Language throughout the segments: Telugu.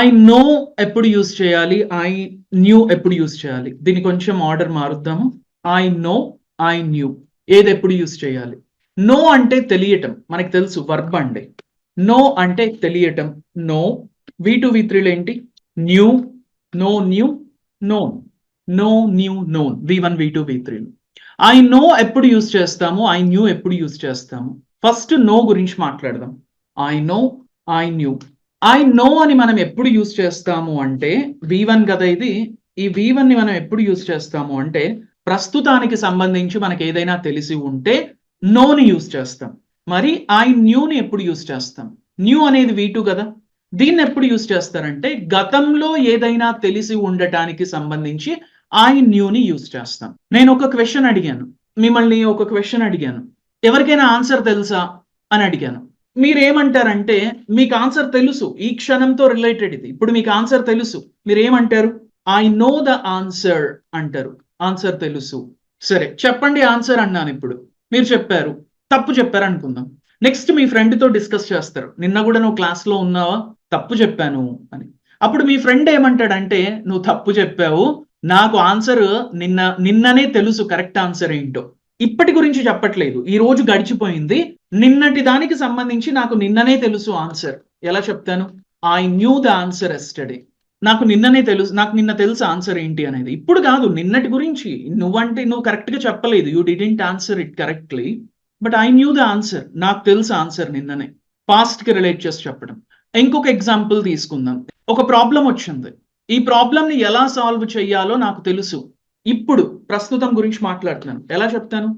ఐ నో ఎప్పుడు యూజ్ చేయాలి, ఐ న్యూ ఎప్పుడు యూజ్ చేయాలి? దీన్ని కొంచెం ఆర్డర్ మారుద్దాము. ఐ నో, ఐ న్యూ ఏది ఎప్పుడు యూజ్ చేయాలి? నో అంటే తెలియటం, మనకి తెలుసు వర్బ్ అండి. నో అంటే తెలియటం. నో V2 V3 ఏంటి? Knew, know knew, known. Know knew known V1 V2 V3. I know ఎప్పుడు యూజ్ చేస్తాము, ఐ న్యూ ఎప్పుడు యూజ్ చేస్తాము? ఫస్ట్ నో గురించి మాట్లాడదాం. I know, I knew. I know అని మనం ఎప్పుడు యూజ్ చేస్తాము అంటే V1 కదా ఇది. ఈ V1 ని మనం ఎప్పుడు యూజ్ చేస్తాము అంటే ప్రస్తుతానికి సంబంధించి మనకి ఏదైనా తెలిసి ఉంటే నోని యూజ్ చేస్తాం. మరి ఐ న్యూని ఎప్పుడు యూజ్ చేస్తాం? న్యూ అనేది V2 కదా. దీన్ని ఎప్పుడు యూజ్ చేస్తారంటే గతంలో ఏదైనా తెలిసి ఉండటానికి సంబంధించి ఐ న్యూని యూజ్ చేస్తాం. నేను ఒక క్వశ్చన్ అడిగాను, మిమ్మల్ని ఒక క్వశ్చన్ అడిగాను, ఎవరికైనా ఆన్సర్ తెలుసా అని అడిగాను. మీరేమంటారంటే మీకు ఆన్సర్ తెలుసు, ఈ క్షణంతో రిలేటెడ్ ఇది. ఇప్పుడు మీకు ఆన్సర్ తెలుసు, మీరేమంటారు? ఐ నో ద ఆన్సర్ అంటారు. ఆన్సర్ తెలుసు. సరే చెప్పండి ఆన్సర్ అన్నాను. ఇప్పుడు మీరు చెప్పారు, తప్పు చెప్పారు అనుకుందాం. నెక్స్ట్ మీ ఫ్రెండ్తో డిస్కస్ చేస్తారు, నిన్న కూడా నువ్వు క్లాస్లో ఉన్నావా, తప్పు చెప్పాను అని. అప్పుడు మీ ఫ్రెండ్ ఏమంటాడంటే నువ్వు తప్పు చెప్పావు, నాకు ఆన్సర్ నిన్ననే తెలుసు కరెక్ట్ ఆన్సర్ ఏంటో. ఇప్పటి గురించి చెప్పట్లేదు, ఈ రోజు గడిచిపోయింది, నిన్నటి దానికి సంబంధించి నాకు నిన్ననే తెలుసు ఆన్సర్. ఎలా చెప్తాను? I knew the answer yesterday. నాకు నిన్ననే తెలుసు, నాకు నిన్న తెలుసు ఆన్సర్ ఏంటి అనేది. ఇప్పుడు కాదు, నిన్నటి గురించి. నువ్వు కరెక్ట్ గా చెప్పలేదు, you didn't answer it correctly, but I knew the answer. నాకు తెలుసు ఆన్సర్ నిన్ననే. పాస్ట్ కి రిలేట్ చేసి చెప్పడం. ఇంకొక ఎగ్జాంపుల్ తీసుకుందాం. ఒక ప్రాబ్లం వచ్చింది, ఈ ప్రాబ్లం ని ఎలా సాల్వ్ చేయాలో నాకు తెలుసు. ఇప్పుడు ప్రస్తుతం గురించి మాట్లాడుతున్నాను. ఎలా చెప్తాను?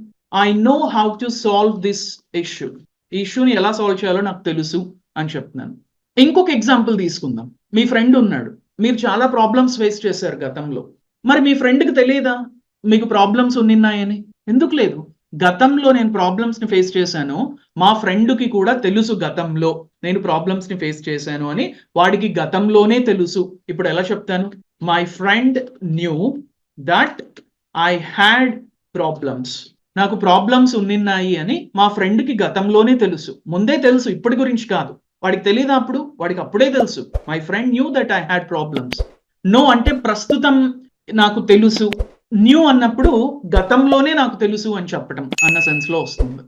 I know how to solve this issue. ఈ ఇష్యూని ఎలా సాల్వ్ చేయాలో నాకు తెలుసు అని చెప్తున్నాను. ఇంకొక ఎగ్జాంపుల్ తీసుకుందాం. మీ ఫ్రెండ్ ఉన్నాడు, మీరు చాలా ప్రాబ్లమ్స్ ఫేస్ చేశారు గతంలో. మరి మీ ఫ్రెండ్కి తెలియదా మీకు ప్రాబ్లమ్స్ ఉన్నాయని? ఎందుకు లేదు? గతంలో నేను ప్రాబ్లమ్స్ ని ఫేస్ చేశాను, మా ఫ్రెండ్కి కూడా తెలుసు గతంలో నేను ప్రాబ్లమ్స్ ని ఫేస్ చేశాను అని. వాడికి గతంలోనే తెలుసు. ఇప్పుడు ఎలా చెప్తాను? My friend knew that I had problems. నాకు ప్రాబ్లమ్స్ ఉన్నాయి అని మా ఫ్రెండ్కి గతంలోనే తెలుసు, ముందే తెలుసు, ఇప్పటి గురించి కాదు. వాడికి తెలియదా అప్పుడు? వాడికి అప్పుడే తెలుసు. My friend knew that I had problems. Know అంటే ప్రస్తుతం నాకు తెలుసు, న్యూ అన్నప్పుడు గతంలోనే నాకు తెలుసు అని చెప్పడం అన్న సెన్స్ లో వస్తుంది.